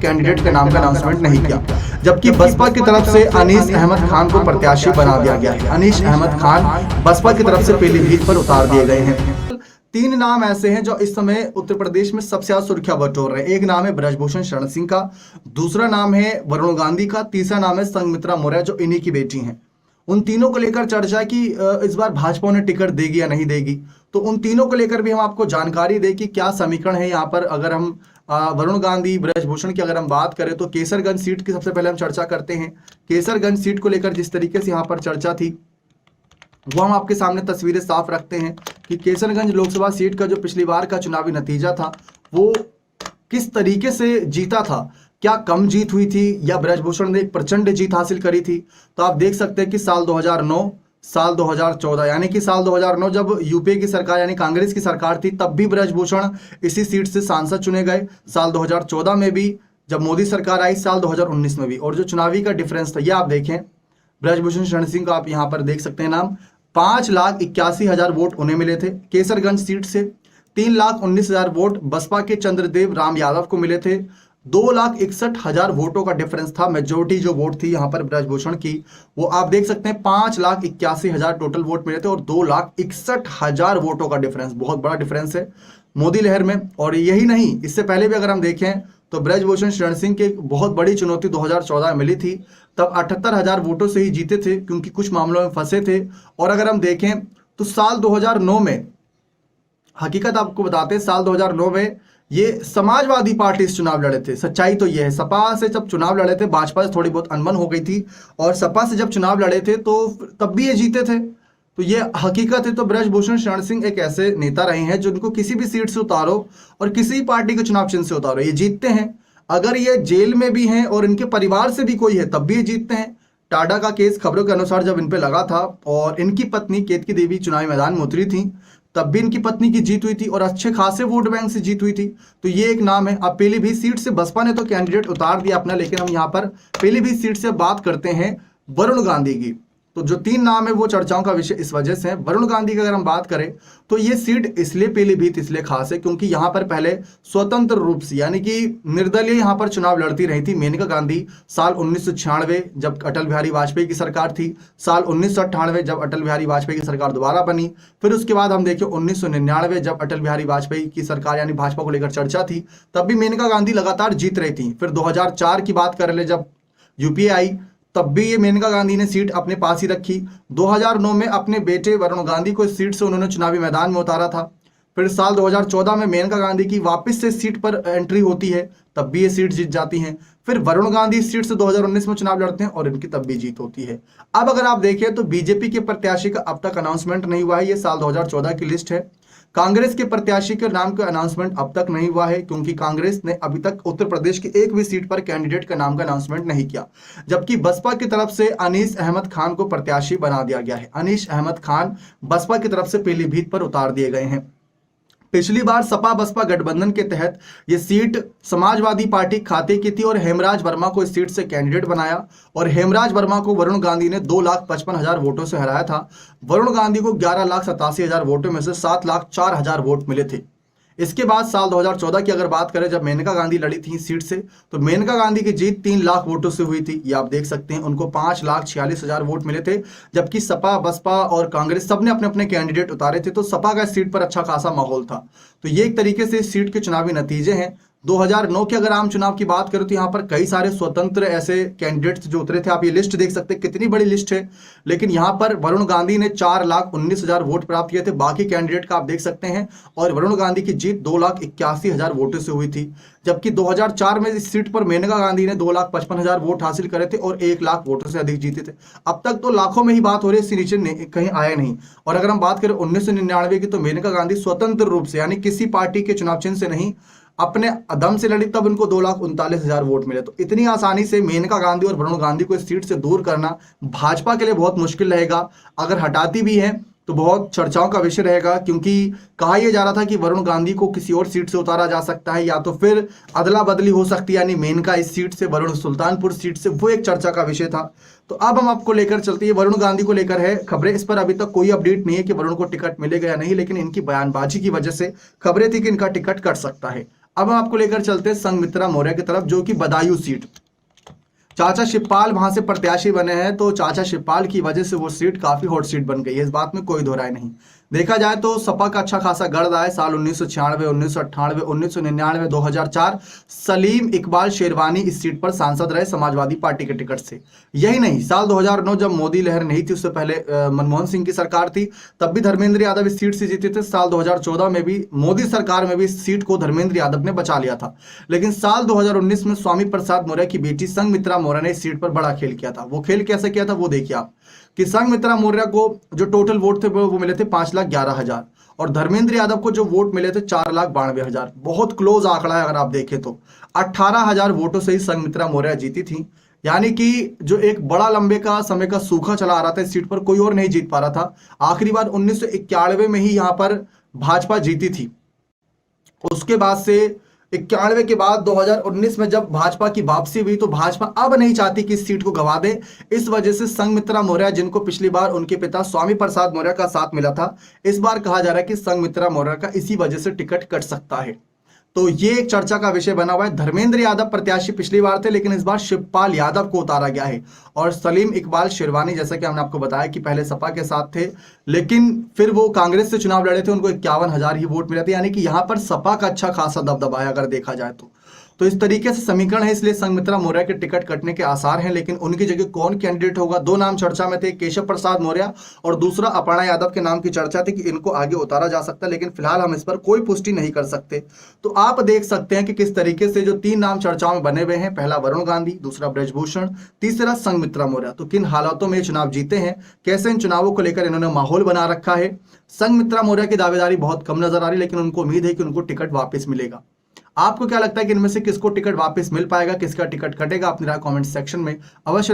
Candidate के नाम का अनाउंसमेंट नहीं किया, जबकि बसपा की तरफ से अनीस अहमद खान को प्रत्याशी बना दिया गया है। अनीस अहमद खान बसपा की तरफ से पीलीभीत पर उतार दिए गए हैं। 3 नाम ऐसे हैं जो इस समय उत्तर प्रदेश में सबसे ज्यादा सुर्खियां बटोर रहे हैं। एक नाम है ब्रजभूषण शरण सिंह का, दूसरा नाम है वरुण गांधी का, तीसरा नाम है संघमित्रा मौर्य जो इन्हीं की बेटी हैं। उन तीनों को लेकर चर्चा है कि इस बार भाजपा उन्हें टिकट देगी या नहीं देगी। तो उन तीनों को लेकर भी हम आपको जानकारी दें कि क्या समीकरण है यहाँ पर। अगर हम वरुण गांधी ब्रजभूषण की अगर हम बात करें तो केसरगंज सीट की सबसे पहले हम चर्चा करते हैं। केसरगंज सीट को लेकर जिस तरीके से यहाँ पर चर्चा थी वो हम आपके सामने तस्वीरें साफ रखते हैं कि केसरगंज लोकसभा सीट का जो पिछली बार का चुनावी नतीजा था वो किस तरीके से जीता था। क्या कम जीत हुई थी या ब्रजभूषण ने एक प्रचंड जीत हासिल करी थी। तो आप देख सकते हैं कि साल 2009, साल 2014 यानी कि साल 2009 जब यूपीए की सरकार यानी कांग्रेस की सरकार थी तब भी ब्रजभूषण इसी सीट से सांसद चुने गए। साल 2014 में भी जब मोदी सरकार आई, साल 2019 में भी। और जो चुनावी का डिफरेंस था ये आप देखें, ब्रजभूषण शरण सिंह का आप यहाँ पर देख सकते हैं नाम, 5,81,000 वोट उन्हें मिले थे केसरगंज सीट से। 3,19,000 वोट बसपा के चंद्रदेव राम यादव को मिले थे। 2,61,000 वोटों का डिफरेंस था। मेजोरिटी जो वोट थी यहाँ पर ब्रजभूषण की वो आप देख सकते हैं 5,81,000 टोटल वोट मिले थे और 2,61,000 वोटों का डिफरेंस, बहुत बड़ा डिफरेंस है मोदी लहर में। और यही नहीं, इससे पहले भी अगर हम देखें तो ब्रजभूषण शरण सिंह की एक बहुत बड़ी चुनौती 2014 में मिली थी। तब 78,000 वोटों से ही जीते थे क्योंकि कुछ मामलों में फंसे थे। और अगर हम देखें तो साल 2009 में, हकीकत आपको बताते हैं, साल 2009 में ये समाजवादी पार्टी से चुनाव लड़े थे। सच्चाई तो ये है, सपा से जब चुनाव लड़े थे भाजपा से थोड़ी बहुत अनबन हो गई थी और सपा से जब चुनाव लड़े थे तो तब भी ये जीते थे। तो ये हकीकत है। तो ब्रजभूषण शरण सिंह एक ऐसे नेता रहे हैं जिनको किसी भी सीट से उतारो और किसी पार्टी के चुनाव चिन्ह से उतारो ये जीतते हैं। अगर ये जेल में भी हैं और इनके परिवार से भी कोई है तब भी ये जीतते हैं। टाडा का केस खबरों के अनुसार जब इन पे लगा था और इनकी पत्नी केतकी देवी चुनावी मैदान में उतरी थी तब भी इनकी पत्नी की जीत हुई थी और अच्छे खासे वोट बैंक से जीत हुई थी। तो ये एक नाम है। अब पीलीभीत सीट से बसपा ने तो कैंडिडेट उतार दिया अपना, लेकिन हम यहाँ पर पीलीभीत सीट से बात करते हैं वरुण गांधी की। तो जो 3 नाम है वो चर्चाओं का विषय इस वजह से है। वरुण गांधी की अगर हम बात करें तो ये सीट इसलिए पीलीभीत इसलिए खास है क्योंकि यहाँ पर पहले स्वतंत्र रूप से यानी कि निर्दलीय यहाँ पर चुनाव लड़ती रही थी मेनका गांधी। साल 1996 जब अटल बिहारी वाजपेयी की सरकार थी, साल 1998 जब अटल बिहारी वाजपेयी की सरकार दोबारा बनी, फिर उसके बाद हम देखें 1999 जब अटल बिहारी वाजपेयी की सरकार यानी भाजपा को लेकर चर्चा थी तब भी मेनका गांधी लगातार जीत रही थी। फिर 2004 की बात कर ले जब यूपीए आई तब भी ये मेनका गांधी ने सीट अपने पास ही रखी। 2009 में अपने बेटे वरुण गांधी को इस सीट से उन्होंने चुनावी मैदान में उतारा था। फिर साल 2014 में मेनका गांधी की वापस से सीट पर एंट्री होती है तब भी ये सीट जीत जाती हैं। फिर वरुण गांधी इस सीट से 2019 में चुनाव लड़ते हैं और इनकी तब भी जीत होती है। अब अगर आप देखें तो बीजेपी के प्रत्याशी का अब तक अनाउंसमेंट नहीं हुआ है। ये साल 2014 की लिस्ट है। कांग्रेस के प्रत्याशी के नाम का अनाउंसमेंट अब तक नहीं हुआ है क्योंकि कांग्रेस ने अभी तक उत्तर प्रदेश की एक भी सीट पर कैंडिडेट का नाम का अनाउंसमेंट नहीं किया, जबकि बसपा की तरफ से अनीस अहमद खान को प्रत्याशी बना दिया गया है। अनीस अहमद खान बसपा की तरफ से पीलीभीत पर उतार दिए गए हैं। पिछली बार सपा बसपा गठबंधन के तहत ये सीट समाजवादी पार्टी खाते की थी और हेमराज वर्मा को इस सीट से कैंडिडेट बनाया और हेमराज वर्मा को वरुण गांधी ने 2,55,000 वोटों से हराया था। वरुण गांधी को 11,87,000 वोटों में से 7,04,000 वोट मिले थे। इसके बाद साल 2014 की अगर बात करें जब मेनका गांधी लड़ी थी इस सीट से तो मेनका गांधी की जीत 3 लाख वोटों से हुई थी। ये आप देख सकते हैं, उनको 5,46,000 वोट मिले थे, जबकि सपा बसपा और कांग्रेस सबने अपने अपने कैंडिडेट उतारे थे। तो सपा का इस सीट पर अच्छा खासा माहौल था। तो ये एक तरीके से इस सीट के चुनावी नतीजे हैं। 2009 के अगर आम चुनाव की बात करें तो यहाँ पर कई सारे स्वतंत्र ऐसे कैंडिडेट्स जो उतरे थे। आप ये लिस्ट देख सकते हैं कितनी बड़ी लिस्ट है, लेकिन यहाँ पर वरुण गांधी ने 4,19,000 वोट प्राप्त किए थे। बाकी कैंडिडेट का आप देख सकते हैं और वरुण गांधी की जीत 2,81,000 वोटों से हुई थी, जबकि 2004 में इस सीट पर मेनका गांधी ने 2,55,000 वोट हासिल करे थे और 1 लाख वोटों से अधिक जीते थे। अब तक तो लाखों में ही बात हो रही है, इससे नीचे कहीं आया नहीं। और अगर हम बात करें 1999 की तो मेनका गांधी स्वतंत्र रूप से यानी किसी पार्टी के चुनाव चिन्ह से नहीं अपने दम से लड़ी, तब उनको 2,39,000 वोट मिले। तो इतनी आसानी से मेनका गांधी और वरुण गांधी को इस सीट से दूर करना भाजपा के लिए बहुत मुश्किल रहेगा। अगर हटाती भी है तो बहुत चर्चाओं का विषय रहेगा, क्योंकि कहा यह जा रहा था कि वरुण गांधी को किसी और सीट से उतारा जा सकता है या तो फिर अदला बदली हो सकती है, यानी मेनका इस सीट से वरुण सुल्तानपुर सीट से, वो एक चर्चा का विषय था। तो अब हम आपको लेकर चलते हैं वरुण गांधी को लेकर है खबरें। इस पर अभी तक कोई अपडेट नहीं है कि वरुण को टिकट मिलेगा या नहीं, लेकिन इनकी बयानबाजी की वजह से खबरें थी कि इनका टिकट कट सकता है। अब हम आपको लेकर चलते हैं संघमित्रा मौर्य की तरफ, जो कि बदायूं सीट, चाचा शिवपाल वहां से प्रत्याशी बने हैं, तो चाचा शिवपाल की वजह से वो सीट काफी हॉट सीट बन गई है, इस बात में कोई दो राय नहीं। देखा जाए तो सपा का अच्छा खासा गढ़ रहा है। साल 1996, 1998, 1999, 2004 सलीम इकबाल शेरवानी इस सीट पर सांसद रहे समाजवादी पार्टी के टिकट से। यही नहीं, साल 2009 जब मोदी लहर नहीं थी, उससे पहले मनमोहन सिंह की सरकार थी, तब भी धर्मेंद्र यादव इस सीट से जीते थे। साल 2014 में भी मोदी सरकार में भी इस सीट को धर्मेंद्र यादव ने बचा लिया था। लेकिन साल 2019 में स्वामी प्रसाद मौर्य की बेटी संघमित्रा मौर्य ने इस सीट पर बड़ा खेल किया था। वो खेल कैसे किया था वो देखिए आप, कि संघमित्रा मौर्य को जो टोटल वोट थे वो मिले थे 5,11,000 और धर्मेंद्र यादव को जो वोट मिले थे 4,92,000। बहुत क्लोज आंकड़ा है अगर आप देखें तो। 18,000 वोटों से ही संघमित्रा मौर्य जीती थी। यानी कि जो एक बड़ा लंबे का समय का सूखा चला आ रहा था इस सीट पर, कोई और नहीं जीत पा रहा था। आखिरी बार 1991 में ही यहां पर भाजपा जीती थी। उसके बाद से 91 के बाद 2019 में जब भाजपा की वापसी हुई, तो भाजपा अब नहीं चाहती कि इस सीट को गवा दे। इस वजह से संघमित्रा मौर्य, जिनको पिछली बार उनके पिता स्वामी प्रसाद मौर्य का साथ मिला था, इस बार कहा जा रहा है कि संघमित्रा मौर्य का इसी वजह से टिकट कट सकता है। तो ये एक चर्चा का विषय बना हुआ है। धर्मेंद्र यादव प्रत्याशी पिछली बार थे, लेकिन इस बार शिवपाल यादव को उतारा गया है और सलीम इकबाल शेरवानी, जैसा कि हमने आपको बताया कि पहले सपा के साथ थे, लेकिन फिर वो कांग्रेस से चुनाव लड़े थे, उनको 51,000 ही वोट मिले थे। यानी कि यहां पर सपा का अच्छा खासा दबदबा है अगर देखा जाए तो इस तरीके से समीकरण है, इसलिए संघमित्रा मौर्य के टिकट कटने के आसार हैं। लेकिन उनकी जगह कौन कैंडिडेट होगा, दो नाम चर्चा में थे, केशव प्रसाद मौर्य और दूसरा अपर्णा यादव के नाम की चर्चा थी कि इनको आगे उतारा जा सकता है, लेकिन फिलहाल हम इस पर कोई पुष्टि नहीं कर सकते। तो आप देख सकते हैं कि किस तरीके से जो तीन नाम चर्चाओं में बने हुए हैं, पहला वरुण गांधी, दूसरा ब्रजभूषण, तीसरा संघमित्रा मौर्य, तो किन हालातों में ये चुनाव जीते हैं, कैसे इन चुनावों को लेकर इन्होंने माहौल बना रखा है। संघमित्रा मौर्य की दावेदारी बहुत कम नजर आ रही, लेकिन उनको उम्मीद है कि उनको टिकट वापस मिलेगा। आपको क्या लगता है कि इनमें से किसको टिकट वापस मिल पाएगा, किसका टिकट कटेगा? अपनी राय कमेंट सेक्शन में अवश्य रखें।